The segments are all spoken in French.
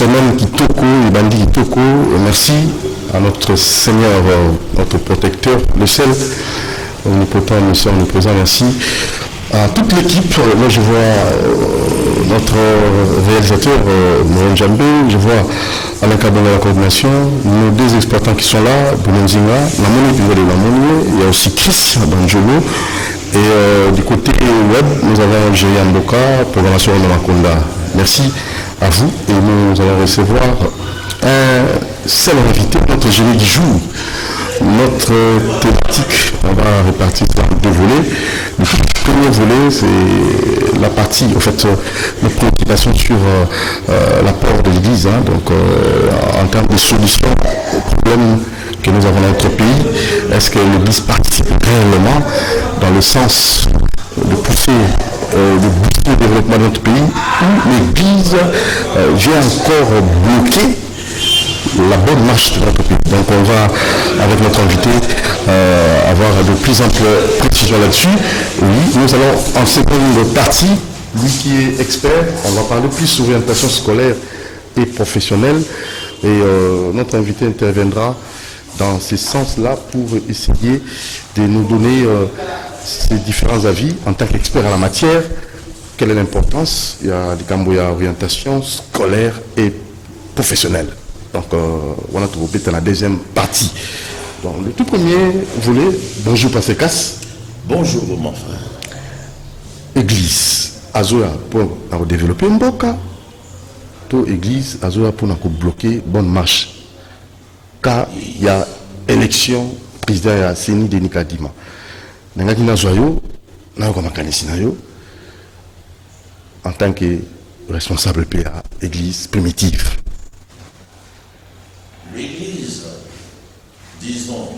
semaine Kitoko, et Bandi Kitoko, merci à notre Seigneur, notre protecteur, le seul omnipotent, monsieur omniprésent, merci. À toute l'équipe, moi je vois notre réalisateur Mohamed Jambé, je vois Alain Kabon de la coordination, nos deux exploitants qui sont là, Bounenzinga, il y a aussi Chris Banjolo, et du côté web, nous avons Géry Mboka, programmation de Makonda. Merci à vous, et nous allons recevoir un seul invité, notre génie du jour. Notre thématique, on va répartir ça en deux volets. Le premier volet, c'est la partie, en fait, notre préoccupation sur l'apport de l'Église, hein, donc en termes de solutions aux problèmes que nous avons dans notre pays. Est-ce que l'Église participe réellement dans le sens de pousser le développement de notre pays, ou l'Église vient encore bloquer la bonne marche de notre pays. Donc on va, avec notre invité, avoir de plus amples précisions là-dessus. Oui, nous allons en seconde partie, lui qui est expert, on va parler plus sur l'orientation scolaire et professionnelle. Et notre invité interviendra dans ce sens-là pour essayer de nous donner ses différents avis en tant qu'expert en la matière. Quelle est l'importance? Il y a des camps, il y a orientation scolaire et professionnelle. Donc, on a trouvé dans la deuxième partie. Donc, le tout premier volet, bonjour Passekas. Bonjour mon frère. Église, Azoa pour développer un boka. Tout église, Azoa pour bloquer bonne marche. Car il y a élection président à Seni Denis Kadima. Nangakina Zoyo, Nangomakanisinao, en tant que responsable PA, église primitive. L'église, disons,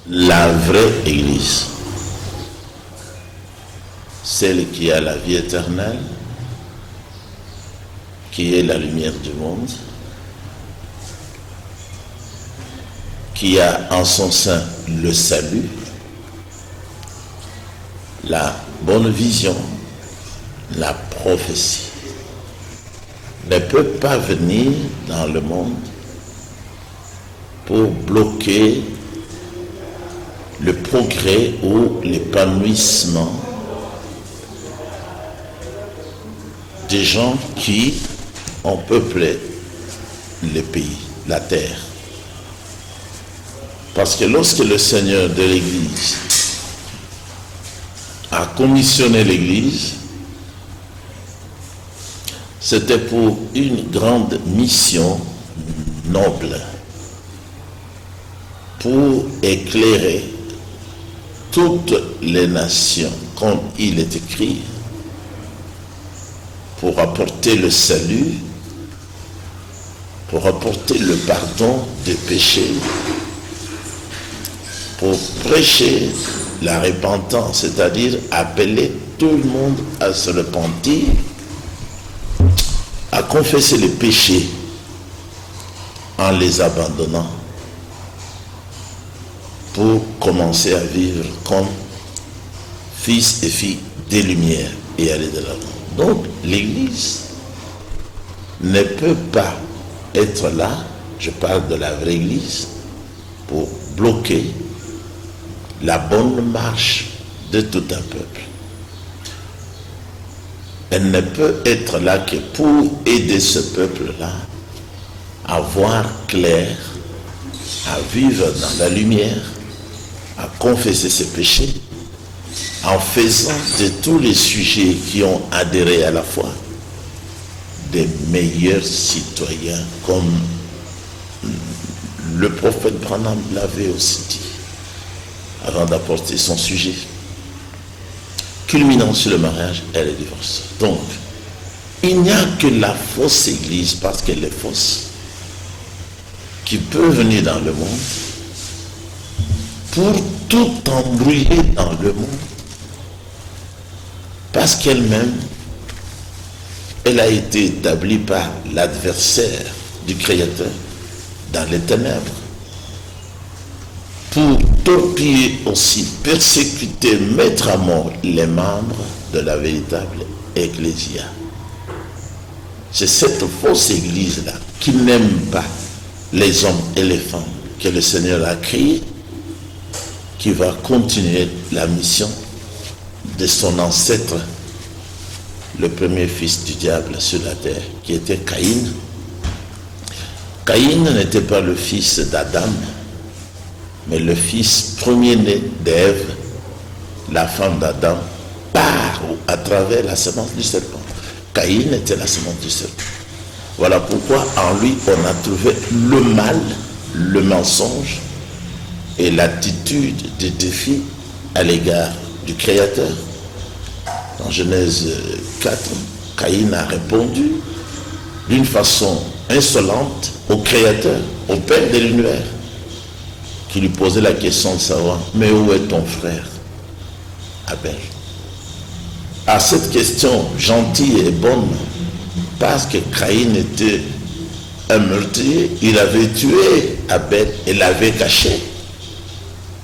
la vraie église, celle qui a la vie éternelle, qui est la lumière du monde, qui a en son sein le salut, la bonne vision, la prophétie, ne peut pas venir dans le monde pour bloquer le progrès ou l'épanouissement des gens qui ont peuplé le pays, la terre. Parce que lorsque le Seigneur de l'Église a commissionné l'Église, c'était pour une grande mission noble, pour éclairer toutes les nations, comme il est écrit, pour apporter le salut, pour apporter le pardon des péchés, pour prêcher la repentance, c'est-à-dire appeler tout le monde à se repentir, à confesser les péchés en les abandonnant, pour commencer à vivre comme fils et filles des Lumières et aller de l'avant. Donc l'Église ne peut pas être là, je parle de la vraie Église, pour bloquer la bonne marche de tout un peuple. Elle ne peut être là que pour aider ce peuple-là à voir clair, à vivre dans la lumière, à confesser ses péchés, en faisant de tous les sujets qui ont adhéré à la foi des meilleurs citoyens, comme le prophète Branham l'avait aussi dit, avant d'apporter son sujet, culminant sur le mariage et le divorce. Donc, il n'y a que la fausse église, parce qu'elle est fausse, qui peut venir dans le monde pour tout embrouiller dans le monde, parce qu'elle-même, elle a été établie par l'adversaire du Créateur dans les ténèbres, pour torpiller aussi, persécuter, mettre à mort les membres de la véritable Ecclésia. C'est cette fausse église-là qui n'aime pas les hommes et les femmes que le Seigneur a créés, qui va continuer la mission de son ancêtre, le premier fils du diable sur la terre, qui était Caïn. Caïn n'était pas le fils d'Adam, mais le fils premier-né d'Ève, la femme d'Adam, par ou à travers la semence du serpent. Caïn était la semence du serpent. Voilà pourquoi en lui on a trouvé le mal, le mensonge et l'attitude de défi à l'égard du Créateur. Dans Genèse 4, Caïn a répondu d'une façon insolente au Créateur, au Père de l'univers, qui lui posait la question de savoir, mais où est ton frère Abel? À cette question gentille et bonne, parce que Caïn était un meurtrier, il avait tué Abel et l'avait caché.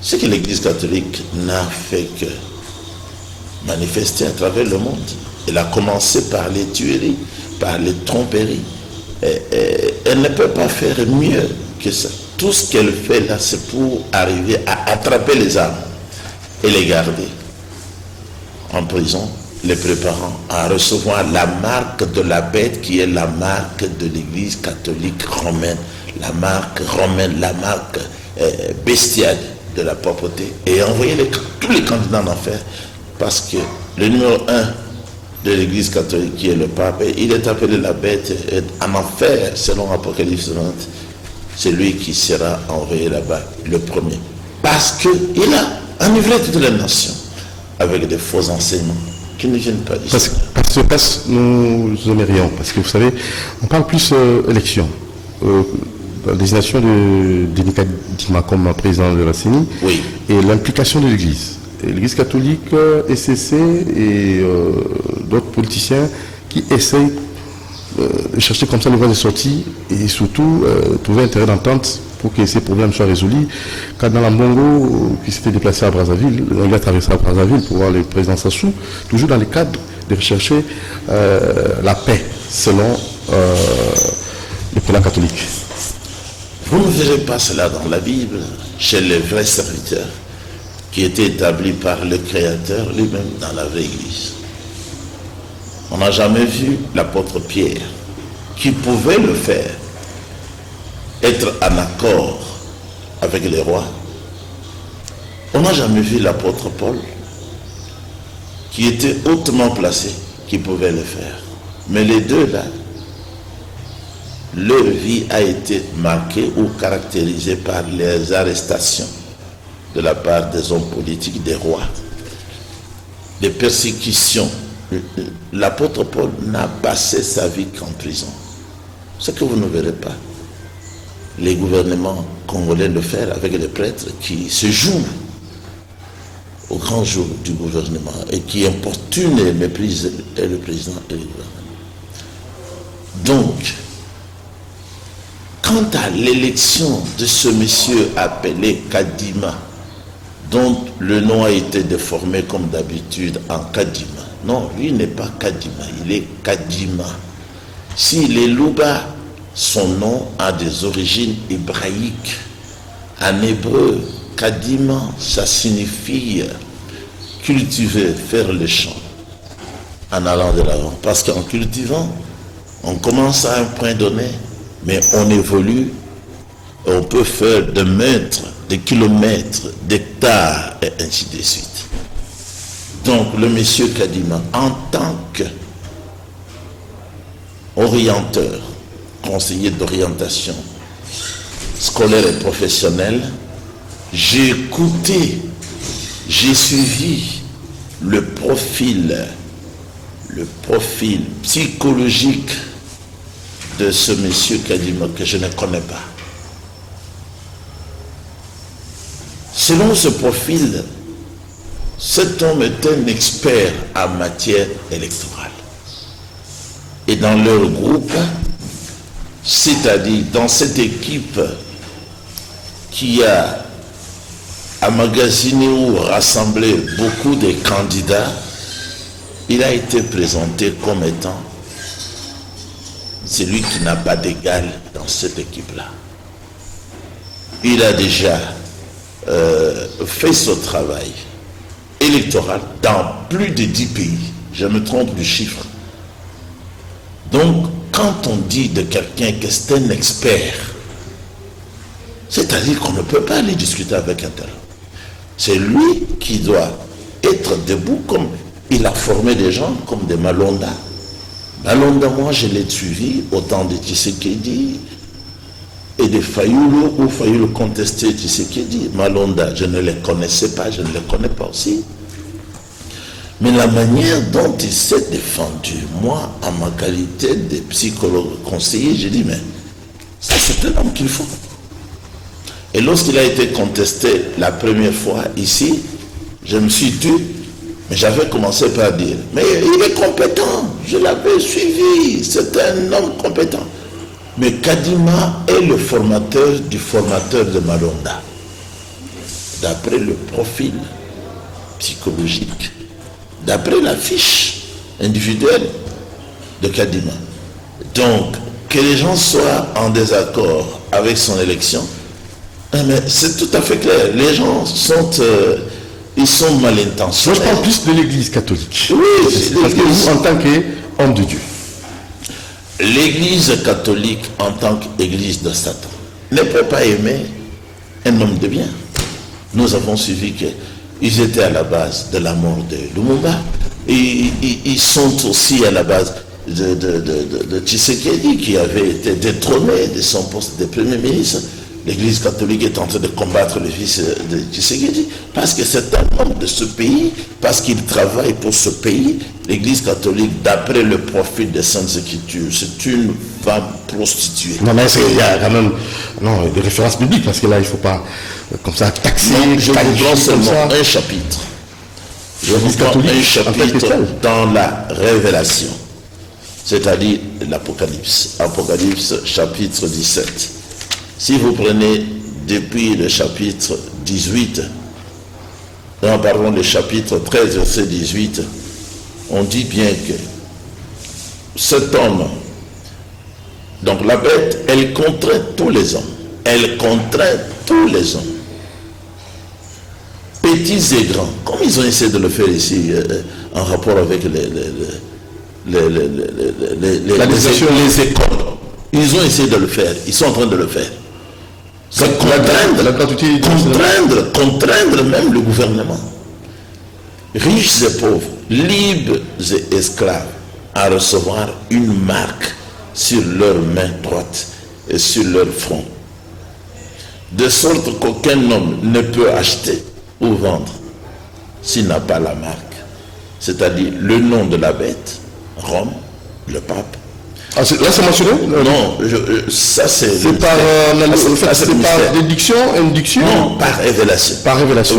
Ce que l'Église catholique n'a fait que manifester à travers le monde. Elle a commencé par les tueries, par les tromperies. Elle ne peut pas faire mieux que ça. Tout ce qu'elle fait là, c'est pour arriver à attraper les âmes et les garder en prison, les préparant à recevoir la marque de la bête qui est la marque de l'Église catholique romaine, la marque romaine, la marque bestiale de la pauvreté, et envoyer tous les candidats en enfer, parce que le numéro 1 de l'Église catholique, qui est le pape, il est appelé la bête en enfer, selon Apocalypse 20. C'est lui qui sera envoyé là-bas, le premier. Parce qu'il a enivré toutes les nations avec des faux enseignements qui ne viennent pas d'ici. Parce que nous aimerions, parce que vous savez, on parle plus élection. La désignation de Denis Kadima comme président de la CENI, oui, et l'implication de l'Église. L'Église catholique, SCC et d'autres politiciens qui essayent de chercher comme ça les voies de sortie et surtout trouver un terrain d'entente pour que ces problèmes soient résolus. Kardinal Ambongo, qui s'était déplacé à Brazzaville, il a traversé à Brazzaville pour voir le président Sassou, toujours dans le cadre de rechercher la paix selon le prélat catholique. Vous ne verrez pas cela dans la Bible, chez les vrais serviteurs, qui étaient établis par le Créateur lui-même dans la vraie Église. On n'a jamais vu l'apôtre Pierre, qui pouvait le faire, être en accord avec les rois. On n'a jamais vu l'apôtre Paul, qui était hautement placé, qui pouvait le faire. Mais les deux là, leur vie a été marquée ou caractérisée par les arrestations de la part des hommes politiques, des rois, des persécutions. L'apôtre Paul n'a passé sa vie qu'en prison. Ce que vous ne verrez pas. Les gouvernements congolais le faire avec les prêtres qui se jouent au grand jour du gouvernement et qui importunent et méprisent le président et le gouvernement. Donc, quant à l'élection de ce monsieur appelé Kadima, dont le nom a été déformé comme d'habitude en Kadima. Non, lui n'est pas Kadima, il est Kadima. S'il est Louba, son nom a des origines hébraïques. En hébreu, Kadima, ça signifie cultiver, faire le champ, en allant de l'avant. Parce qu'en cultivant, on commence à un point donné, mais on évolue, et on peut faire de mètres, des kilomètres, d'hectares, et ainsi de suite. Donc, le monsieur Kadima, en tant qu'orienteur, conseiller d'orientation scolaire et professionnelle, j'ai écouté, j'ai suivi le profil psychologique de ce monsieur Kadima que je ne connais pas. Selon ce profil, cet homme est un expert en matière électorale. Et dans leur groupe, c'est-à-dire dans cette équipe qui a emmagasiné ou rassemblé beaucoup de candidats, il a été présenté comme étant c'est lui qui n'a pas d'égal dans cette équipe-là. Il a déjà fait ce travail électoral dans plus de 10 pays. Je me trompe du chiffre. Donc, quand on dit de quelqu'un que c'est un expert, c'est-à-dire qu'on ne peut pas aller discuter avec un tel. C'est lui qui doit être debout, comme il a formé des gens comme des Malonda. Malonda, moi je l'ai suivi au temps de Tshisekedi et de Fayulu, où Fayulu contestait Tshisekedi. Malonda, je ne les connaissais pas, je ne les connais pas aussi. Mais la manière dont il s'est défendu, moi, en ma qualité de psychologue conseiller, j'ai dit, mais ça c'est un homme qu'il faut. Et lorsqu'il a été contesté la première fois ici, je me suis tue, mais j'avais commencé par dire, mais il est compétent, je l'avais suivi, c'est un homme compétent. Mais Kadima est le formateur du formateur de Malonda, d'après le profil psychologique, d'après la fiche individuelle de Kadima. Donc, que les gens soient en désaccord avec son élection, mais c'est tout à fait clair. Les gens sont, ils sont mal intentionnés. Moi, je parle plus de l'Église catholique. Oui, parce que vous, en tant qu'homme de Dieu. L'Église catholique, en tant qu'Église de Satan, ne peut pas aimer un homme de bien. Nous avons suivi qu'ils étaient à la base de la mort de Lumumba. Et ils sont aussi à la base de Tshisekedi, qui avait été détrôné de son poste de Premier ministre. L'Église catholique est en train de combattre le fils de Tshisekedi, parce que c'est un homme de ce pays, parce qu'il travaille pour ce pays. L'Église catholique, d'après le profil des Saintes Écritures, c'est une femme prostituée. Non, mais il y a quand même des références bibliques, parce que là, il ne faut pas comme ça taxer. Non, je vous prends seulement un chapitre. Je vous prends un chapitre dans la Révélation, c'est-à-dire l'Apocalypse. Apocalypse chapitre 17. Si vous prenez depuis le chapitre 18, nous parlons du chapitre 13, verset 18, on dit bien que cet homme, donc la bête, elle contraint tous les hommes. Elle contraint tous les hommes. Petits et grands, comme ils ont essayé de le faire ici, en rapport avec les écoles. Ils ont essayé de le faire, ils sont en train de le faire. C'est contraindre même le gouvernement, riches et pauvres, libres et esclaves, à recevoir une marque sur leur main droite et sur leur front, de sorte qu'aucun homme ne peut acheter ou vendre s'il n'a pas la marque, c'est-à-dire le nom de la bête, Rome, le pape. Ah, là c'est mentionné? Non, ça c'est... C'est par, par déduction, induction? Non, par révélation. Par révélation.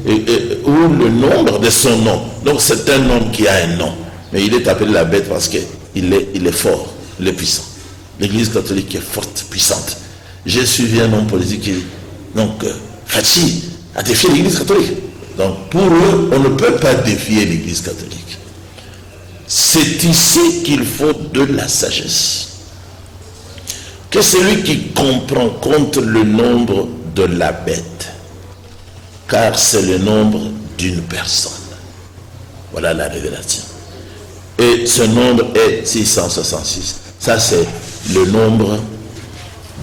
Ou le nombre de son nom. Donc c'est un homme qui a un nom. Mais il est appelé la bête parce qu'il est fort, il est puissant. L'Église catholique est forte, puissante. J'ai suivi un homme politique qui dit, donc, Fatih a défié l'Église catholique. Donc pour eux, on ne peut pas défier l'Église catholique. C'est ici qu'il faut de la sagesse. Que celui qui comprend compte le nombre de la bête, car c'est le nombre d'une personne. Voilà la révélation. Et ce nombre est 666. Ça c'est le nombre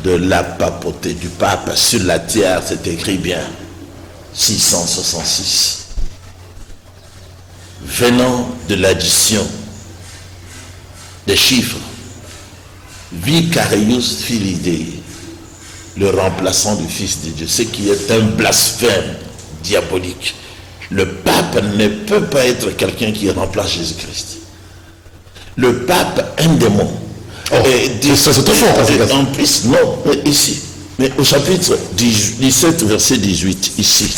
de la papauté, du pape. Sur la tiare, c'est écrit bien 666. Venant de l'addition des chiffres, Vicarius Filidei, le remplaçant du Fils de Dieu, ce qui est un blasphème diabolique. Le pape ne peut pas être quelqu'un qui remplace Jésus-Christ. Le pape, un démon. Ça c'est trop fort. En plus, non, mais ici, mais au chapitre 17, verset 18, ici,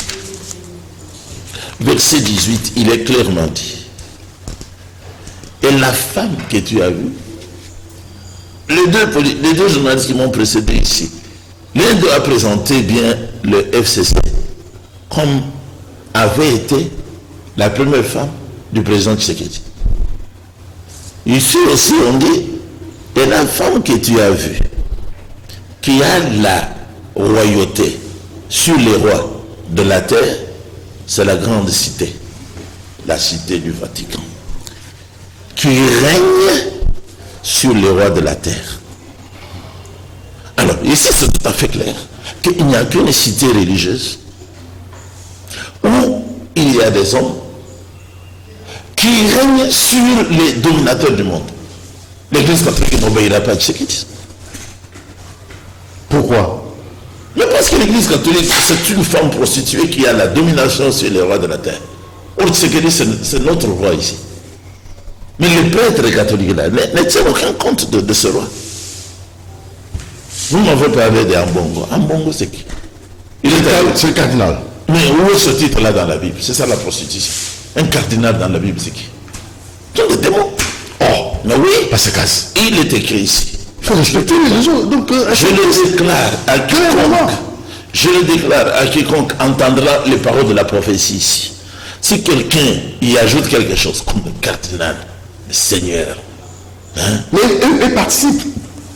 verset 18, il est clairement dit. Et la femme que tu as vue, les deux journalistes qui m'ont précédé ici, l'un d'eux a présenté bien le FCC comme avait été la première femme du président Tshisekedi. Ici aussi on dit Et la femme que tu as vue, qui a la royauté sur les rois de la terre, c'est la grande cité, la cité du Vatican, qui règne sur les rois de la terre. Alors, ici, c'est tout à fait clair qu'il n'y a qu'une cité religieuse où il y a des hommes qui règnent sur les dominateurs du monde. L'Église catholique n'obéira pas à ce qu'ils disent. Pourquoi? Mais parce que l'Église catholique, c'est une femme prostituée qui a la domination sur les rois de la terre. Or, ce qu'elle dit, c'est notre roi ici. Mais les prêtres catholiques là ne tiennent aucun compte de ce roi. Vous m'avez parlé d'Ambongo. Ambongo, c'est qui? C'est le cardinal. Mais où est ce titre-là dans la Bible? C'est ça la prostitution. Un cardinal dans la Bible, c'est qui? Ce sont des démons. Oh, mais oui, Parce que casse. il est écrit ici. Il faut respecter les autres. Donc, Je le déclare à quiconque, entendra les paroles de la prophétie ici. Si quelqu'un y ajoute quelque chose comme le cardinal, le Seigneur, mais eux participent.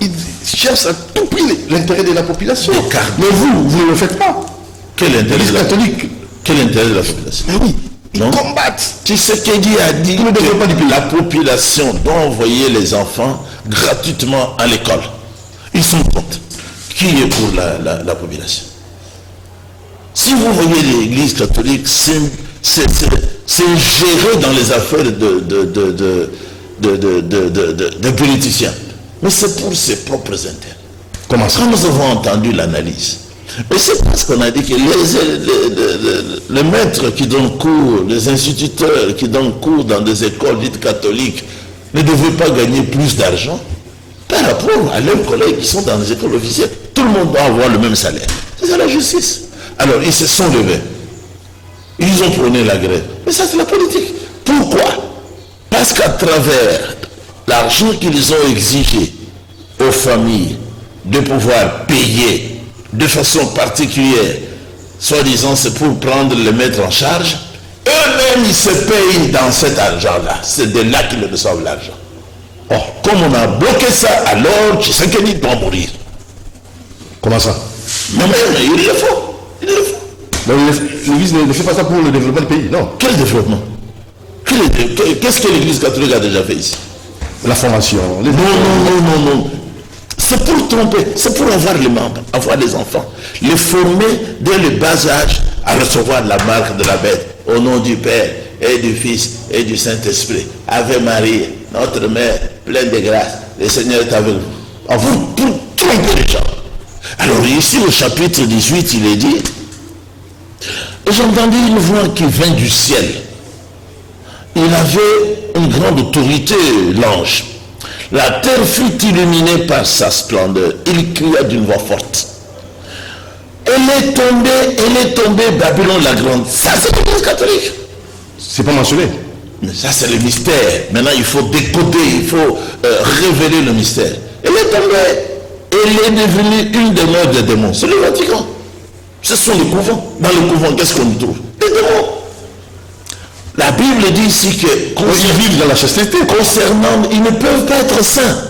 Ils cherchent à tout prix l'intérêt de la population. Mais vous ne le faites pas. quel intérêt L'Église de la, catholique. quel intérêt de la population? Mais oui, ils Non. combattent. Tu sais que Dieu a dit Ne devrait pas du que pays. la population doit envoyer les enfants gratuitement à l'école. Ils sont contre. Qui est pour la population? Si vous voyez l'Église catholique, c'est géré dans les affaires de politiciens. Mais c'est pour ses propres intérêts. Comment ça? Quand nous avons entendu l'analyse, mais c'est parce qu'on a dit que les maîtres qui donnent cours, les instituteurs qui donnent cours dans des écoles dites catholiques ne devaient pas gagner plus d'argent par rapport à leurs collègues qui sont dans les écoles officielles. Tout le monde doit avoir le même salaire. C'est ça la justice. Alors ils se sont levés. Ils ont prôné la grève. Mais ça c'est la politique. Pourquoi? Parce qu'à travers l'argent qu'ils ont exigé aux familles de pouvoir payer de façon particulière, soi-disant c'est pour prendre les maîtres en charge, eux-mêmes ils se payent dans cet argent-là. C'est de là qu'ils reçoivent l'argent. Or, comme on a bloqué ça, alors Tshisekedi doit mourir. Comment ça? Mais il le faut. Il le faut. L'Église ne fait pas ça pour le développement du pays, non. Quel développement? Qu'est-ce que l'Église catholique a déjà fait ici? La formation. Non. C'est pour tromper, c'est pour avoir les membres, avoir les enfants, les former dès le bas âge à recevoir la marque de la bête. Au nom du Père et du Fils et du Saint-Esprit. Ave Marie, notre Mère, pleine de grâce. Le Seigneur est avec vous. Pour tromper les gens. Alors ici au chapitre 18, il est dit, j'entendis une voix qui vint du ciel. Il avait une grande autorité, l'ange. La terre fut illuminée par sa splendeur. Il cria d'une voix forte. Elle est tombée, Babylone la grande. Ça c'est l'Église catholique. C'est pas mentionné. Mais ça c'est le mystère. Maintenant il faut décoder, il faut révéler le mystère. Elle est tombée. Elle est devenue une demeure des démons. C'est le Vatican. Ce sont les couvents. Dans le couvent, qu'est-ce qu'on y trouve? Des démons. La Bible dit ici que Ils vivent dans la chasteté. concernant, ils ne peuvent pas être saints.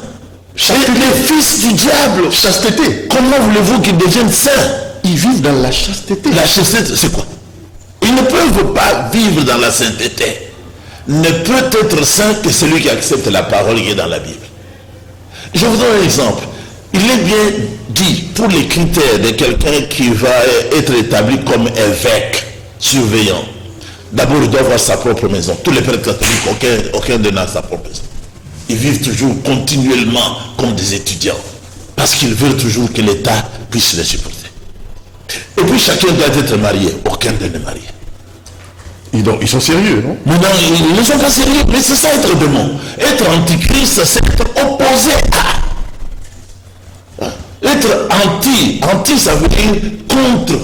Les fils du diable, Chasteté. comment voulez-vous qu'ils deviennent saints? Ils vivent dans la chasteté. La chasteté, c'est quoi? Ils ne peuvent pas vivre dans la sainteté. Ne peut être saint que celui qui accepte la parole qui est dans la Bible. Je vous donne un exemple. Il est bien dit, pour les critères de quelqu'un qui va être établi comme évêque, surveillant, d'abord il doit avoir sa propre maison. Tous les prêtres catholiques, aucun d'eux n'a sa propre maison. Ils vivent toujours continuellement comme des étudiants. Parce qu'ils veulent toujours que l'État puisse les supporter. Et puis chacun doit être marié. Aucun d'eux n'est marié. Ils sont sérieux, non? Maintenant, ils ne sont pas sérieux. Mais c'est ça être démon. Être antichrist, c'est être opposé à. Être anti, ça veut dire contre.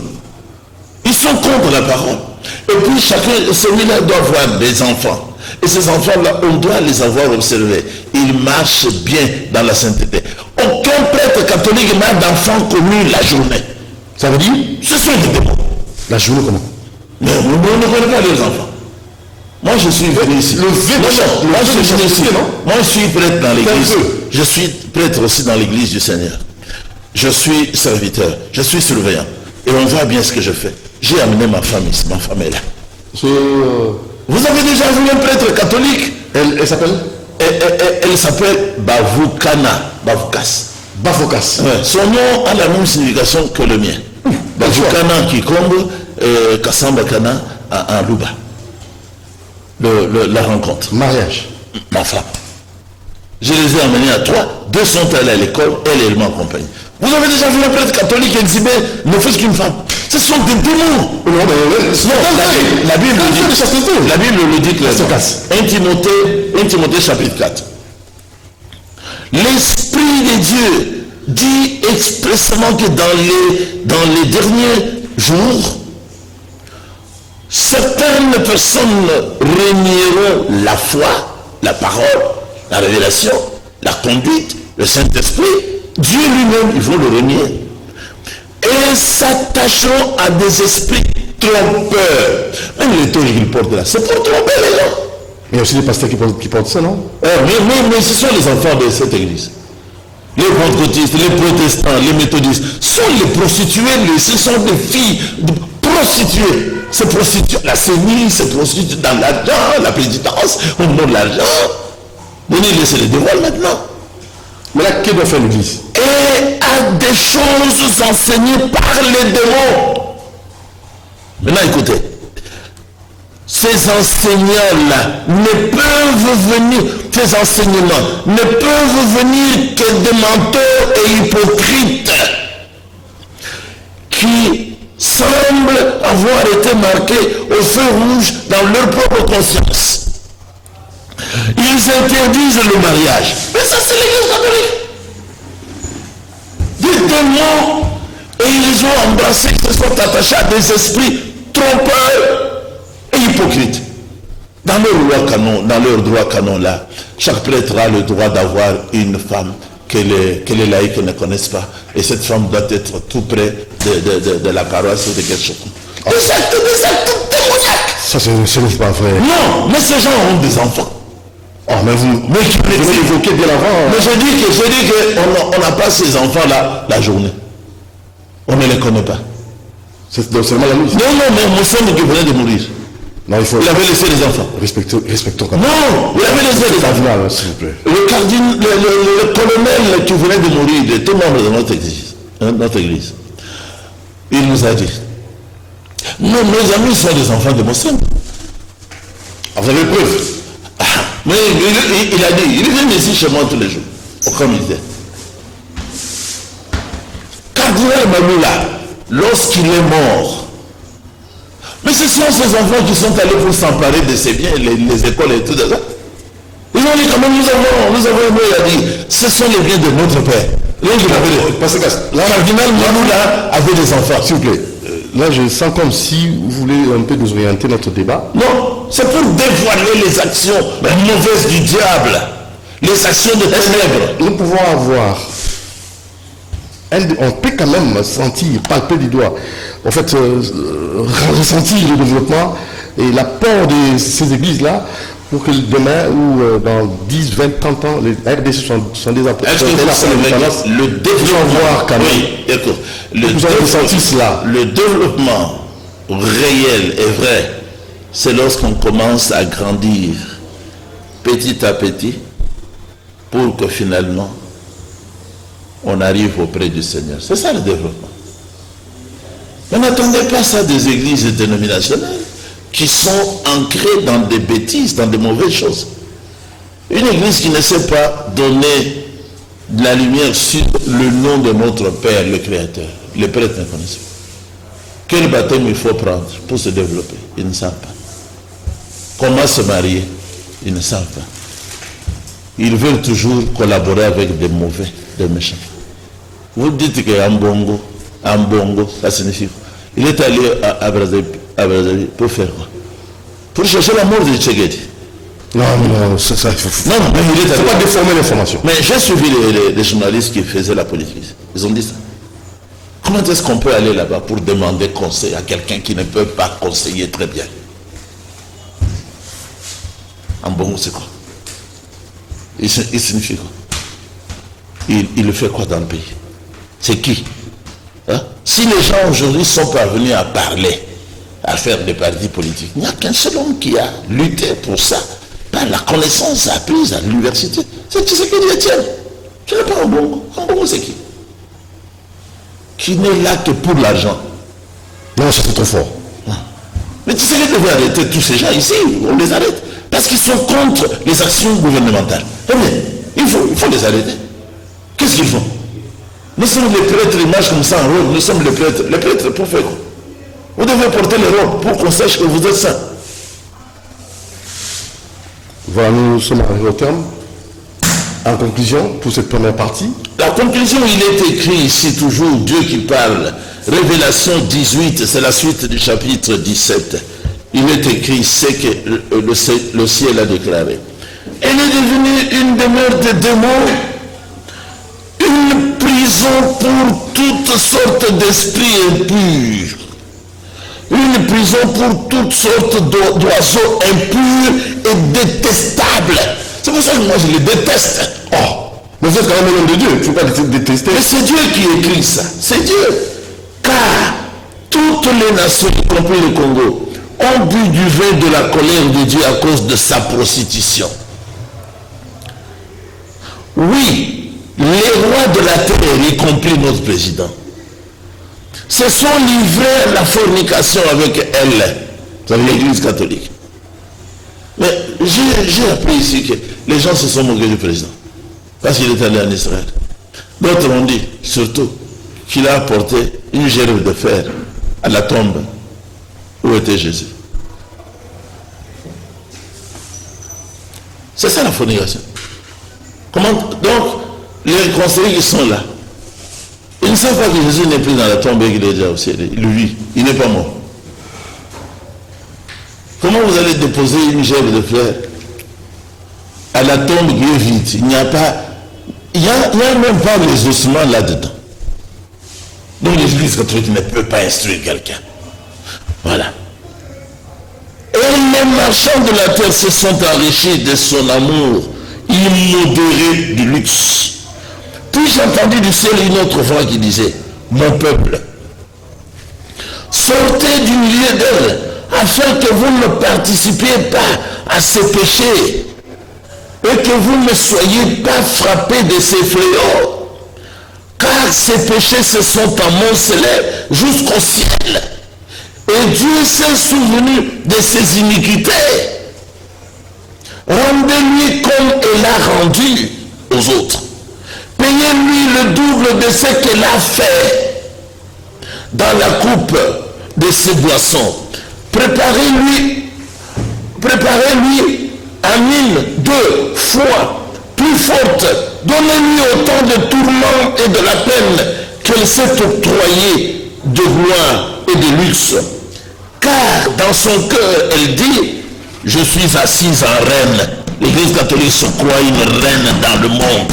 Ils sont contre la parole. Et puis chacun, celui-là doit avoir des enfants. Et ces enfants-là, on doit les avoir observés. Ils marchent bien dans la sainteté. Aucun prêtre catholique n'a d'enfants connus la journée. Ça veut dire? Ce sont des démons. La journée comment? Mais on ne connaît pas les enfants. Moi, je suis venu ici. Moi, je suis prêtre dans l'église. Je suis prêtre aussi dans l'église du Seigneur. Je suis serviteur. Je suis surveillant. Et on voit bien ce que je fais. J'ai amené ma femme ici. Ma femme est là. Vous avez déjà vu un prêtre catholique? Elle s'appelle? Elle s'appelle Bavoukana. Bavoukas. Bavoukas. Ouais. Son nom a la même signification que le mien. Bavoukana qui comble, Kassamba Kana en Luba. La rencontre. Mariage. Ma femme. Je les ai amenés à 3. 2 sont allés à l'école, elle m'accompagne. Vous avez déjà vu un prêtre catholique exhiber ne fût-ce qu'une femme? Ce sont des démons. Non, la Bible le dit clairement. 1 Timothée chapitre 4. L'Esprit de Dieu dit expressément que dans les derniers jours, certaines personnes renieront la foi, la parole, la révélation, la conduite, le Saint-Esprit. Dieu lui-même, ils vont le renier. Et s'attacheront à des esprits trompeurs. Même les taux qu'ils portent là, c'est pour tromper les gens. Il y a aussi des pasteurs qui portent ça, non? Mais ce sont les enfants de cette église. Les pentecôtistes, les protestants, les méthodistes, sont les prostituées, ce sont des filles prostituées. Se prostituent, la CENI se prostitue dans l'argent, la présidence, on demande l'argent. On est laissé les dévoiler maintenant. Mais là, que doit faire l'église? Et à des choses enseignées par les démons. Maintenant, écoutez. Ces enseignants-là ne peuvent venir, ces enseignements ne peuvent venir que des menteurs et hypocrites qui semblent avoir été marqués au feu rouge dans leur propre conscience. Ils interdisent le mariage. Mais ça, c'est l'église catholique. Des démons, et ils ont embrassé, ils se sont attachés à des esprits trompeurs et hypocrites. Dans leur droit canon là, chaque prêtre a le droit d'avoir une femme que les laïcs ne connaissent pas. Et cette femme doit être tout près de la paroisse ou de quelque chose. Des actes démoniaques. Ça, c'est pas vrai. Non, mais ces gens ont des enfants. Oh, mais vous l'évoquez bien avant. Mais je dis qu'on n'a pas ces enfants-là la journée. On ne les connaît pas. C'est seulement la nuit. Non, mais mon frère qui venait de mourir. Non, il avait laissé les enfants. Respectons quand même. Non, il avait laissé les enfants. S'il vous plaît. Le colonel qui venait de mourir, il était membre de notre église. Il nous a dit, non, mes amis sont des enfants de mon sang. Vous avez preuve? Mais il a dit, il vient ici chez moi tous les jours, au comité. Cardinal Maloula, lorsqu'il est mort, mais ce sont ces enfants qui sont allés pour s'emparer de ces biens, les écoles et tout ça. Ils ont dit quand même, nous avons aimé, il a dit, ce sont les biens de notre père. Parce que le cardinal Maloula avait des enfants. S'il vous plaît. Là, je sens comme si vous voulez un peu nous orienter notre débat. Non, c'est pour dévoiler les actions mauvaises du diable, les actions de ténèbres. Nous pouvons avoir, on peut quand même sentir, palper du doigt, en fait, ressentir le développement et l'apport de ces églises-là pour que demain ou dans 10, 20, 30 ans, les RDC sont des apôtres. Est-ce que le développement, le développement réel et vrai, c'est lorsqu'on commence à grandir petit à petit pour que finalement on arrive auprès du Seigneur. C'est ça le développement. Mais n'attendez pas ça des églises dénominationnelles qui sont ancrées dans des bêtises, dans des mauvaises choses. Une église qui ne sait pas donner de la lumière sur le nom de notre Père, le Créateur. Les prêtres ne connaissent pas. Quel baptême il faut prendre pour se développer? Ils ne savent pas. Comment se marier? Ils ne savent pas. Ils veulent toujours collaborer avec des mauvais, des méchants. Vous dites qu'un bongo, ça signifie quoi? Il est allé à Brazzaville pour faire quoi? Pour chercher la mort de Tchegedi. Non, c'est ça. Non, mais il est allé. Pas déformer l'information. Mais j'ai suivi les journalistes qui faisaient la politique. Ils ont dit ça. Comment est-ce qu'on peut aller là-bas pour demander conseil à quelqu'un qui ne peut pas conseiller très bien? En Bongo, c'est quoi? Il signifie quoi? Il le fait quoi dans le pays? C'est qui? Hein? Si les gens aujourd'hui sont parvenus à parler, à faire des partis politiques, il n'y a qu'un seul homme qui a lutté pour ça, par la connaissance apprise à l'université. C'est Tshisekedi Etienne. Tu n'es pas en Bongo. En Bongo, c'est qui n'est là que pour l'argent? Non, c'est trop fort. Mais Tshisekedi devait arrêter tous ces gens ici, on les arrête. Parce qu'ils sont contre les actions gouvernementales. Eh bien, il faut les arrêter. Qu'est-ce qu'ils font? Nous sommes les prêtres, ils marchent comme ça en robe. Nous sommes les prêtres. Les prêtres, pour faire quoi? Vous devez porter les robes pour qu'on sache que vous êtes saints. Voilà, nous sommes arrivés au terme. En conclusion, pour cette première partie. La conclusion, il est écrit ici toujours, Dieu qui parle. Révélation 18, c'est la suite du chapitre 17. Il est écrit, c'est que le ciel a déclaré. Elle est devenue une demeure de démons, une prison pour toutes sortes d'esprits impurs, une prison pour toutes sortes d'oiseaux impurs et détestables. C'est pour ça que moi je les déteste. Oh, mais vous êtes quand même un homme de Dieu, il ne faut pas les détester. Mais c'est Dieu qui écrit ça, c'est Dieu. Car toutes les nations, y compris le Congo, ont bu du vin de la colère de Dieu à cause de sa prostitution. Oui, les rois de la terre, y compris notre président, se sont livrés à la fornication avec elle, l'Église catholique. Mais j'ai appris ici que les gens se sont moqués du président, parce qu'il est allé en Israël. D'autres ont dit, surtout, qu'il a apporté une gerbe de fer à la tombe où était Jésus. C'est ça la fornication. Comment? Donc, les conseillers qui sont là, ils ne savent pas que Jésus n'est plus dans la tombe et qu'il est déjà au ciel. Il vit, il n'est pas mort. Comment vous allez déposer une gerbe de fleurs à la tombe qui est vide? Il n'y a pas, il n'y a même pas les ossements là-dedans. Donc l'Église catholique ne peut pas instruire quelqu'un. Voilà. Et les marchands de la terre se sont enrichis de son amour immodéré du luxe. Puis j'ai entendu du ciel une autre voix qui disait, mon peuple, sortez du milieu d'elle, afin que vous ne participiez pas à ces péchés, et que vous ne soyez pas frappés de ces fléaux. Car ces péchés se sont amoncelés jusqu'au ciel. Et Dieu s'est souvenu de ses iniquités. Rendez-lui comme il a rendu aux autres. Payez-lui le double de ce qu'il a fait dans la coupe de ses boissons. Préparez-lui un mine 2 fois plus forte. Donnez-lui autant de tourments et de la peine qu'elle s'est octroyée de gloire et de luxe. Car dans son cœur, elle dit, je suis assise en reine. L'Église catholique se croit une reine dans le monde.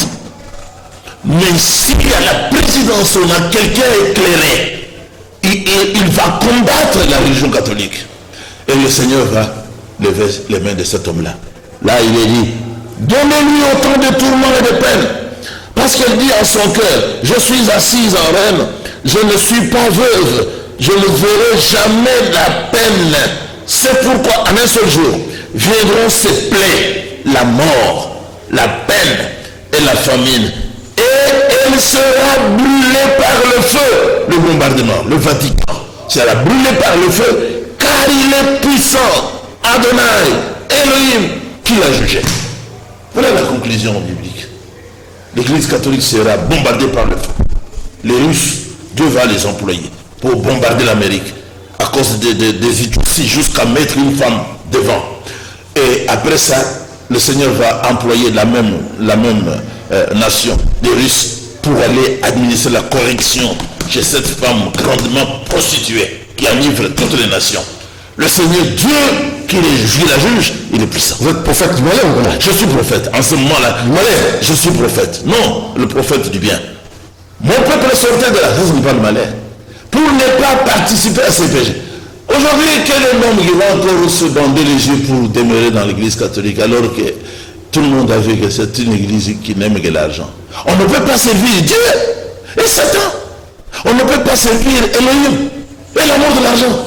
Mais si à la présidence on a quelqu'un éclairé, il va combattre la religion catholique. Et le Seigneur va lever les mains de cet homme-là. Là, il est dit, donnez-lui autant de tourments et de peines. Parce qu'elle dit en son cœur, je suis assise en reine, je ne suis pas veuve, je ne verrai jamais la peine. C'est pourquoi, en un seul jour, viendront ces plaies, la mort, la peine et la famine. Et elle sera brûlée par le feu, le bombardement, le Vatican sera brûlé par le feu, car il est puissant, Adonai, Elohim, qui l'a jugé. Voilà la conclusion biblique. L'Église catholique sera bombardée par le feu. Les Russes, Dieu va les employer pour bombarder l'Amérique à cause des idioties jusqu'à mettre une femme devant. Et après ça, le Seigneur va employer la même nation, les Russes, pour aller administrer la correction chez cette femme grandement prostituée qui enivre toutes les nations. Le Seigneur Dieu, qui est la juge, il est puissant. Vous êtes prophète du malheur ou comment? Je suis prophète. En ce moment-là, je suis prophète. Non, le prophète du bien. Mon peuple sortait de la race, n'est pas le malheur. Pour ne pas participer à ces péchés. Aujourd'hui, quel est l'homme qui va encore se bander les yeux pour demeurer dans l'église catholique alors que tout le monde a vu que c'est une église qui n'aime que l'argent? On ne peut pas servir Dieu et Satan. On ne peut pas servir Elohim et l'amour de l'argent.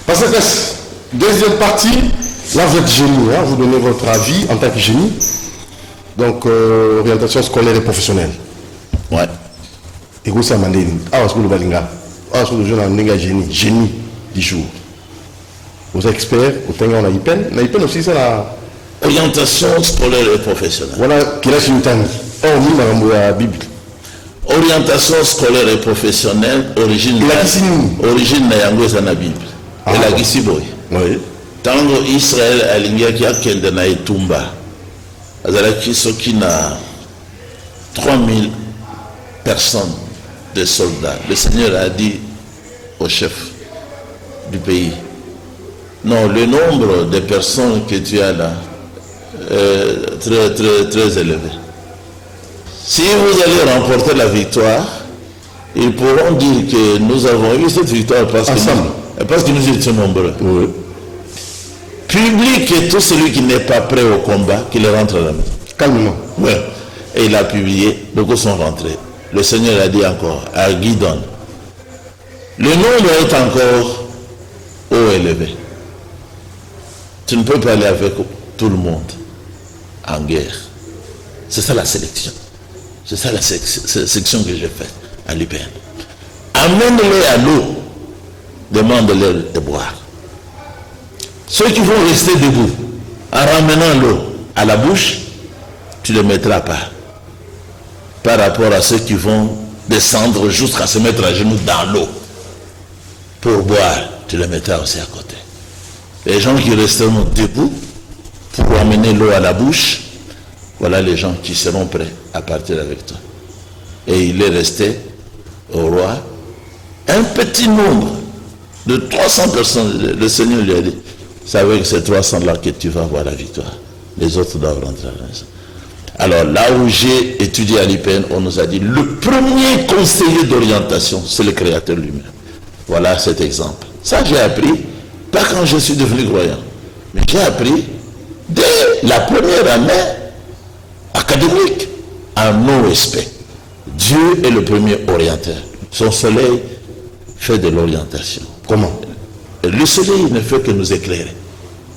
Parce que deuxième partie, là vous êtes génie, hein, vous donnez votre avis en tant que génie. Donc orientation scolaire et professionnelle. Ouais. Et vous savez, génie du jour. Vous êtes expert, vous avez un IPEN. L'IPEN aussi c'est la orientation scolaire et professionnelle. Voilà, qui reste une tante. Oh, oui, la Bible. Orientation scolaire et professionnelle, origine Nayango est la Bible. Et la Gisiboy. Oui. Tango Israël a l'ingia qui a kende na Etumba. Azalaki soki na 3000 personnes de soldats. Le Seigneur a dit au chef du pays, non, le nombre de personnes que tu as là est très élevé. Si vous allez remporter la victoire, ils pourront dire que nous avons eu cette victoire parce que nous étions nombreux. Oui. Public et tout celui qui n'est pas prêt au combat, qu'il rentre à la maison. Calmement. Oui. Et il a publié, beaucoup sont rentrés. Le Seigneur a dit encore à Guidon, le nombre est encore haut élevé. Tu ne peux pas aller avec tout le monde en guerre. C'est ça la sélection. C'est ça la section que j'ai faite à l'UPN. Amène-les à l'eau. Demande-leur de boire. Ceux qui vont rester debout, en ramenant l'eau à la bouche, tu les mettras par rapport à ceux qui vont descendre jusqu'à se mettre à genoux dans l'eau. Pour boire, tu les mettras aussi à côté. Les gens qui resteront debout pour amener l'eau à la bouche, voilà les gens qui seront prêts à partir avec toi. Et il est resté au roi un petit nombre de 300 personnes. Le Seigneur lui a dit, c'est avec ces 300-là que tu vas avoir la victoire. Les autres doivent rentrer à la maison. Alors là où j'ai étudié à l'IPN, on nous a dit, le premier conseiller d'orientation, c'est le Créateur lui-même. Voilà cet exemple. Ça j'ai appris, pas quand je suis devenu croyant, mais j'ai appris dès la première année académique, en non respect. Dieu est le premier orienteur. Son soleil fait de l'orientation. Comment? Le soleil ne fait que nous éclairer.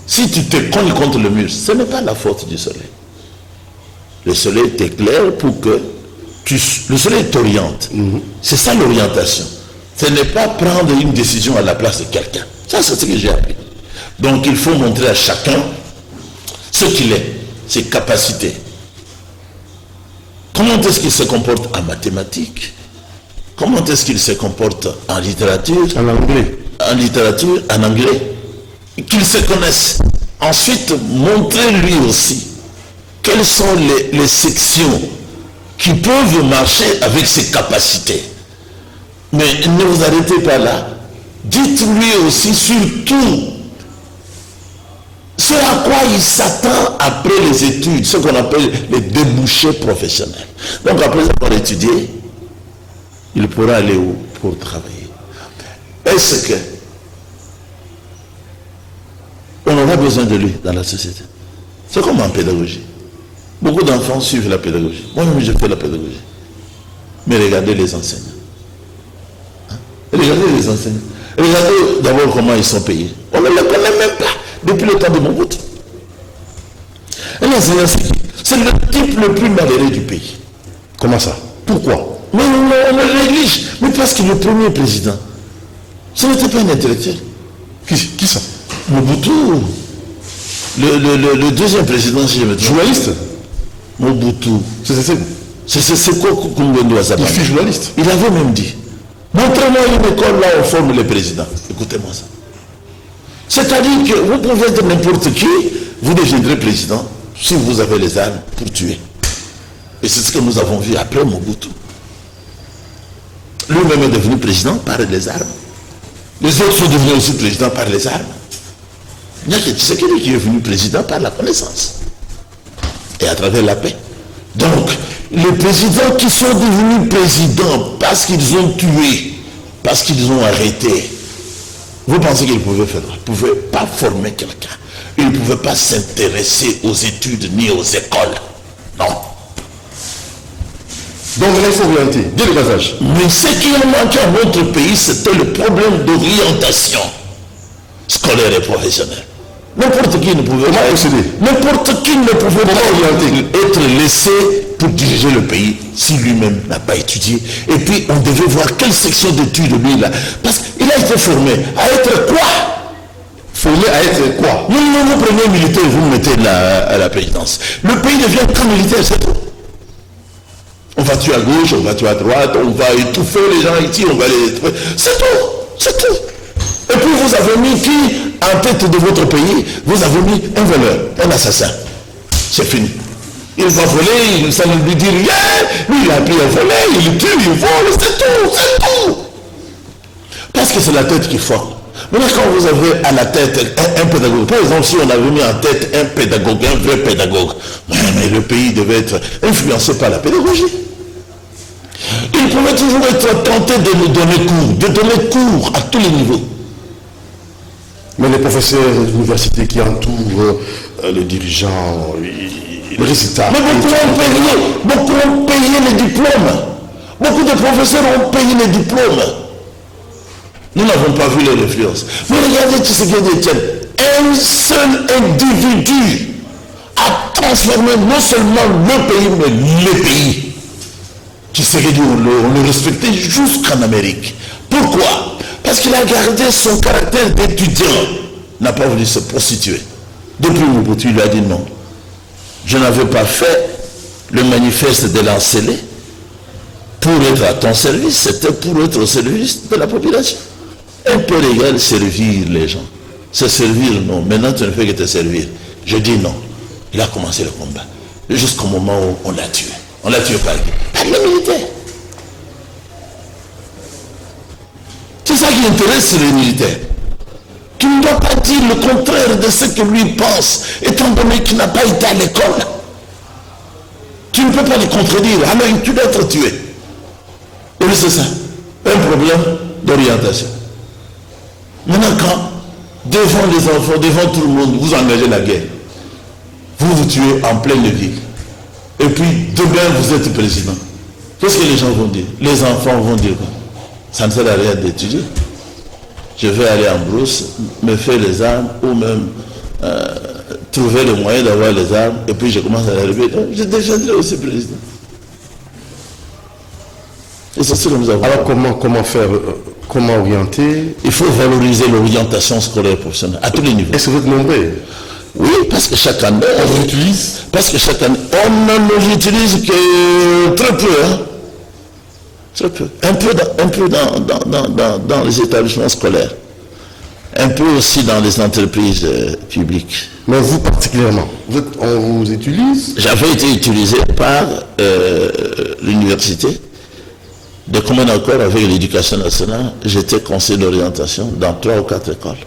Si tu te cognes contre le mur, ce n'est pas la faute du soleil. Le soleil t'éclaire pour que le soleil t'oriente. C'est ça l'orientation. Ce n'est pas prendre une décision à la place de quelqu'un. Ça, c'est ce que j'ai appris. Donc, il faut montrer à chacun ce qu'il est, ses capacités. Comment est-ce qu'il se comporte en mathématiques? Comment est-ce qu'il se comporte en littérature? En anglais. En littérature, en anglais. Qu'il se connaisse. Ensuite, montrez-lui aussi quelles sont les sections qui peuvent marcher avec ses capacités. Mais ne vous arrêtez pas là. Dites-lui aussi surtout ce à quoi il s'attend après les études, ce qu'on appelle les débouchés professionnels. Donc après avoir étudié, il pourra aller où pour travailler. Est-ce que on aura besoin de lui dans la société? C'est comme en pédagogie. Beaucoup d'enfants suivent la pédagogie. Moi-même, je fais la pédagogie. Mais regardez les enseignants. Regardez les enseignants. Regardez d'abord comment ils sont payés. On ne les connaît même pas depuis le temps de Mobutu. Un enseignant, c'est le type le plus malheureux du pays. Comment ça? Pourquoi? Mais on le néglige. Mais parce que le premier président, ce n'était pas un intellectuel. Qui ça? Mobutu. Le deuxième président, si je me trompe. Journaliste? Mobutu. C'est quoi Kumwendo Azabana? Il fut journaliste. Il avait même dit, montrez-moi une école là où on forme les présidents. Écoutez-moi ça. C'est-à-dire que vous pouvez être n'importe qui, vous deviendrez président si vous avez les armes pour tuer. Et c'est ce que nous avons vu après Mobutu. Lui-même est devenu président par les armes. Les autres sont devenus aussi présidents par les armes. Il n'y a que Tshisekedi qui est devenu président par la connaissance et à travers la paix. Donc, les présidents qui sont devenus présidents parce qu'ils ont tué, parce qu'ils ont arrêté, Vous pensez qu'il pouvait faire? Il ne pouvait pas former quelqu'un. Il ne pouvait pas s'intéresser aux études ni aux écoles. Non. Donc il faut orienter, dès le bas âge. Mais ce qui a manqué à notre pays, c'était le problème d'orientation scolaire et professionnelle. N'importe qui ne pouvait pas être laissé pour diriger le pays si lui-même n'a pas étudié. Et puis on devait voir quelle section d'études lui là. Parce qu'il a été formé à être quoi? Formé à être quoi? Vous prenez militaire, vous me mettez à la présidence. Le pays devient qu'un militaire, c'est tout. On va tuer à gauche, on va tuer à droite, on va étouffer les gens ici, on va les étouffer. C'est tout, c'est tout. Et puis vous avez mis qui en tête de votre pays? Vous avez mis un voleur, un assassin. C'est fini. Il va voler, ça ne lui dit rien. Lui, il a appris à voler, il tue, il vole, c'est tout, c'est tout. Parce que c'est la tête qui forme. Maintenant, quand vous avez à la tête un pédagogue, par exemple, si on avait mis en tête un pédagogue, un vrai pédagogue, mais le pays devait être influencé par la pédagogie. Il pouvait toujours être tenté de nous donner cours à tous les niveaux. Mais les professeurs d'université qui entourent les dirigeants, les résultats. Mais beaucoup ont payé les diplômes. Beaucoup de professeurs ont payé les diplômes. Nous n'avons pas vu les influences. Mais regardez tout ce qui est Étienne. Un seul individu a transformé non seulement le pays, mais les pays. Qui serait dit, on le respectait jusqu'en Amérique. Pourquoi? Parce qu'il a gardé son caractère d'étudiant. N'a pas voulu se prostituer. Depuis Mobutu, il a dit non. Je n'avais pas fait le manifeste de l'encelé pour être à ton service, c'était pour être au service de la population. Un peu légal, servir les gens. Se servir, non. Maintenant, tu ne fais que te servir. Je dis non. Il a commencé le combat. Jusqu'au moment où on l'a tué. On l'a tué par qui? Par les militaires. C'est ça qui intéresse les militaires. Tu ne dois pas dire le contraire de ce que lui pense, étant donné qu'il n'a pas été à l'école. Tu ne peux pas les contredire, alors tu dois être tué. Et c'est ça, un problème d'orientation. Maintenant, quand, devant les enfants, devant tout le monde, vous engagez la guerre, vous vous tuez en pleine ville, et puis demain vous êtes président, qu'est-ce que les gens vont dire? Les enfants vont dire quoi? Ça ne sert à rien d'étudier. Je vais aller en brousse, me faire les armes, ou même trouver le moyen d'avoir les armes, et puis je commence à arriver. Je deviendrai aussi président. Et c'est ce que nous avons. Alors comment faire, comment orienter? Il faut valoriser l'orientation scolaire professionnelle à tous les niveaux. Est-ce que vous êtes nombreux? Oui, parce que chaque année, on l'utilise. Parce que chaque année, on ne l'utilise que très peu. Hein? Très peu. Un peu dans les établissements scolaires. Un peu aussi dans les entreprises publiques. Mais vous particulièrement, on vous utilise? J'avais été utilisé par l'université. De commun accord avec l'éducation nationale, j'étais conseiller d'orientation dans 3 ou 4 écoles.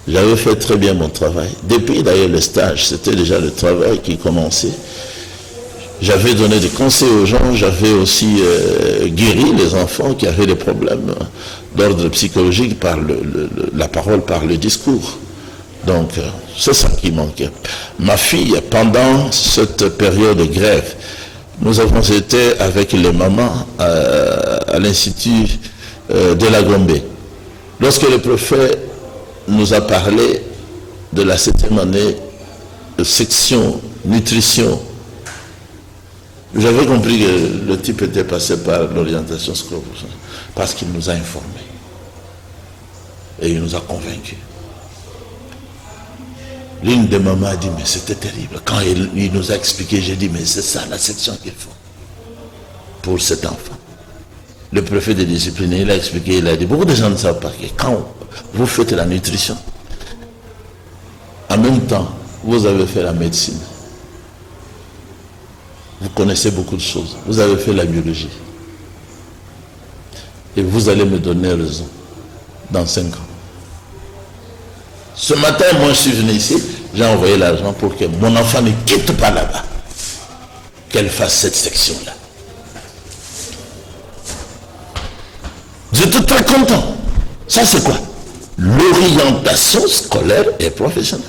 J'avais fait très bien mon travail. Depuis d'ailleurs le stage, c'était déjà le travail qui commençait. J'avais donné des conseils aux gens, j'avais aussi guéri les enfants qui avaient des problèmes d'ordre psychologique par la parole, par le discours. Donc, c'est ça qui manquait. Ma fille, pendant cette période de grève, nous avons été avec les mamans à l'Institut de la Gombe. Lorsque le préfet nous a parlé de la 7e année de section nutrition, j'avais compris que le type était passé par l'orientation scolaire parce qu'il nous a informés et il nous a convaincus. L'une des mamans a dit, mais c'était terrible. Quand il nous a expliqué, j'ai dit, mais c'est ça la section qu'il faut pour cet enfant. Le préfet de discipline, il a expliqué, il a dit, beaucoup de gens ne savent pas que quand vous faites la nutrition, en même temps, vous avez fait la médecine. Vous connaissez beaucoup de choses. Vous avez fait la biologie. Et vous allez me donner raison dans 5 ans. Ce matin, moi, je suis venu ici, j'ai envoyé l'argent pour que mon enfant ne quitte pas là-bas. Qu'elle fasse cette section-là. J'étais très content. Ça, c'est quoi? l'orientation scolaire et professionnelle.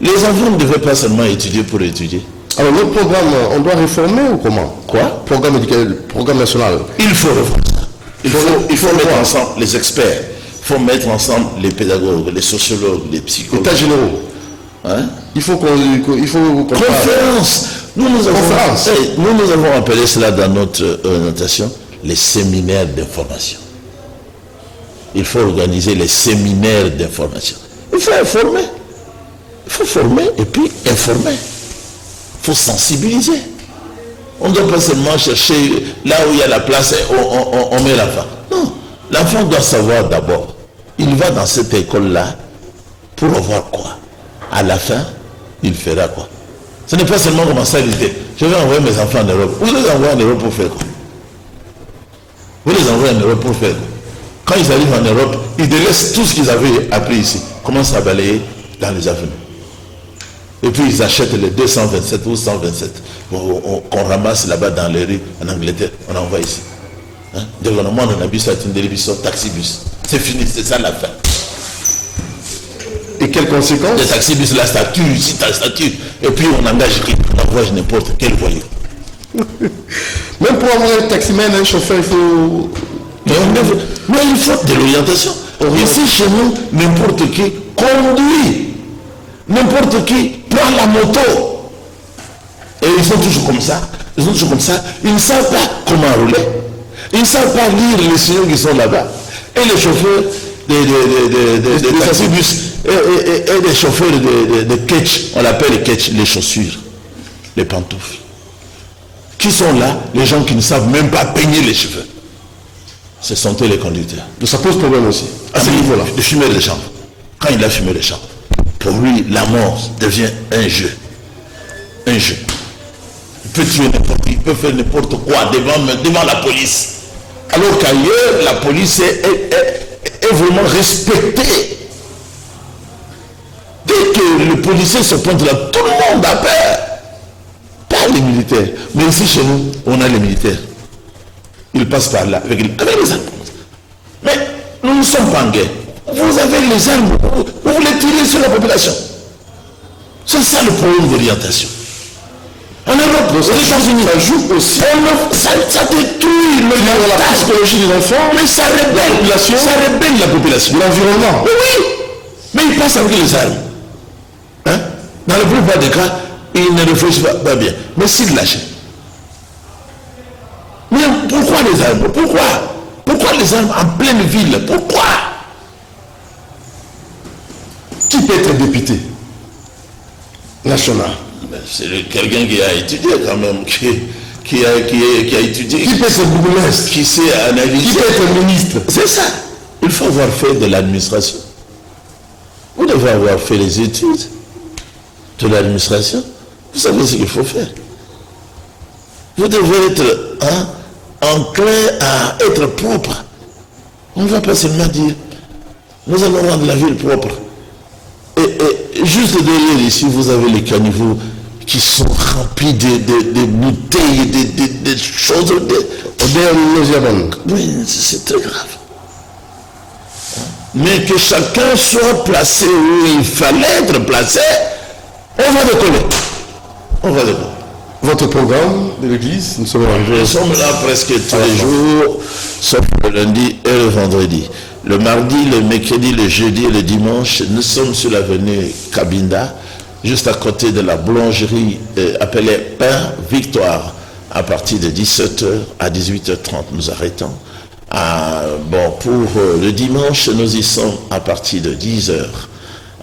Les enfants ne devaient pas seulement étudier pour étudier. Alors notre programme, on doit réformer ou comment? Quoi? Programme éducatif, programme national. Il faut réformer ça. Il faut mettre ensemble les experts, il faut mettre ensemble les pédagogues, les sociologues, les psychologues. États généraux. Hein? Il faut qu'on conférence. Nous avons appelé cela dans notre orientation les séminaires d'information. Il faut organiser les séminaires d'information. Il faut informer. Il faut former et puis informer. Il faut sensibiliser. On ne doit pas seulement chercher là où il y a la place et on met l'enfant. Non. L'enfant doit savoir d'abord. Il va dans cette école-là pour avoir quoi? À la fin, il fera quoi? Ce n'est pas seulement commencer à dire, je vais envoyer mes enfants en Europe. Vous les envoyez en Europe pour faire quoi? Vous les envoyez en Europe pour faire quoi? Quand ils arrivent en Europe, ils délaissent tout ce qu'ils avaient appris ici. Commencent à balayer dans les avenues. Et puis ils achètent les 227 ou 127 qu'on ramasse là-bas dans les rues en Angleterre. On envoie ici. Hein? Développement, on a vu ça, une télévision, taxi-bus. C'est fini, c'est ça la fin. Et quelles conséquences? Les taxi-bus, la statue, ici, ta statue. Et puis on engage qui? On envoie n'importe quel voyou. Même pour avoir un taximène, un chauffeur, il faut... Mais il faut de l'orientation. Ici, chez nous, n'importe qui conduit. N'importe qui prend la moto. Et ils sont toujours comme ça. Ils sont toujours comme ça. Ils ne savent pas comment rouler. Ils ne savent pas lire les signaux qui sont là-bas. Et les chauffeurs des taxibus et les chauffeurs de ketch, on l'appelle les ketch, les chaussures, les pantoufles. Qui sont là? Les gens qui ne savent même pas peigner les cheveux. Ce sont eux les conducteurs. Donc ça pose problème aussi, à ce niveau-là. De fumer les chambres. Quand il a fumé les chambres, pour lui, la mort devient un jeu. Un jeu. Il peut tuer n'importe qui, il peut faire n'importe quoi devant la police. Alors qu'ailleurs, la police est vraiment respectée. Dès que le policier se pointe là, tout le monde a peur. Pas les militaires. Mais ici, chez nous, on a les militaires. Ils passent par là avec les armes. Mais nous ne sommes pas en guerre. Vous avez les armes, vous voulez tirer sur la population. C'est ça le problème d'orientation. En Europe, aux États-Unis, ça joue aussi. Ça détruit la psychologie des enfants, mais ça rébelle la population. L'environnement. Oui, mais ils passent avec les armes. Hein? Dans la plupart des cas, ils ne réfléchissent pas bien. Mais s'ils lâchent. Mais pourquoi les armes? Pourquoi les armes en pleine ville? Pourquoi? Qui peut être député national? C'est quelqu'un qui a étudié quand même, qui a étudié. Qui peut être bourgmestre? Qui sait analyser. Qui peut être ministre? C'est ça. Il faut avoir fait de l'administration. Vous devez avoir fait les études de l'administration. Vous savez ce qu'il faut faire. Vous devez être enclin à être propre. On ne va pas seulement dire, nous allons rendre la ville propre. Et juste derrière ici, vous avez les caniveaux qui sont remplis de bouteilles, de choses. Oui, c'est très grave. Mais que chacun soit placé où il fallait être placé, on va décoller. On va décoller. Votre programme de l'église, nous sommes arrivés. Nous sommes là presque tous les jours, sauf le lundi et le vendredi. Le mardi, le mercredi, le jeudi et le dimanche, nous sommes sur l'avenue Cabinda, juste à côté de la boulangerie appelée Pain Victoire. À partir de 17h à 18h30, nous arrêtons. Pour le dimanche, nous y sommes à partir de 10h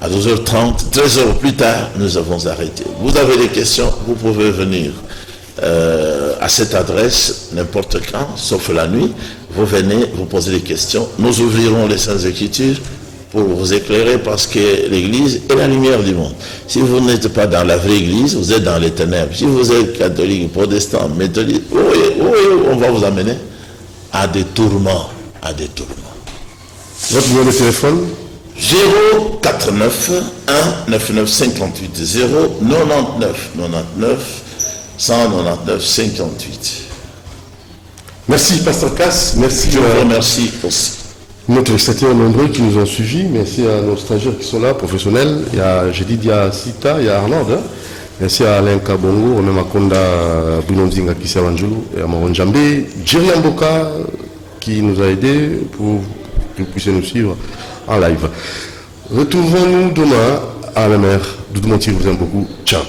à 12h30. 13 heures plus tard, nous avons arrêté. Vous avez des questions, vous pouvez venir à cette adresse n'importe quand, sauf la nuit. Vous venez, vous posez des questions. Nous ouvrirons les Saintes Écritures pour vous éclairer parce que l'Église est la lumière du monde. Si vous n'êtes pas dans la vraie Église, vous êtes dans les ténèbres. Si vous êtes catholique, protestant, méthodiste, on va vous amener à des tourments. Votre numéro de téléphone? 049 1 99 58 0 99 99 199 58. Merci Pasteur Casse, merci. Je vous remercie aussi. Nos téléspectateurs nombreux qui nous ont suivis. Merci à nos stagiaires qui sont là, professionnels. Il y a Sita, il y a Arnaud. Hein. Merci à Alain Kabongo, même à Konda Bunonzinga Kisawanjulu et à Maron Djambé, Djerian Boka qui nous a aidés pour que vous puissiez nous suivre en live. Retrouvons-nous demain à la mer. Doudou Montier vous aime beaucoup. Ciao.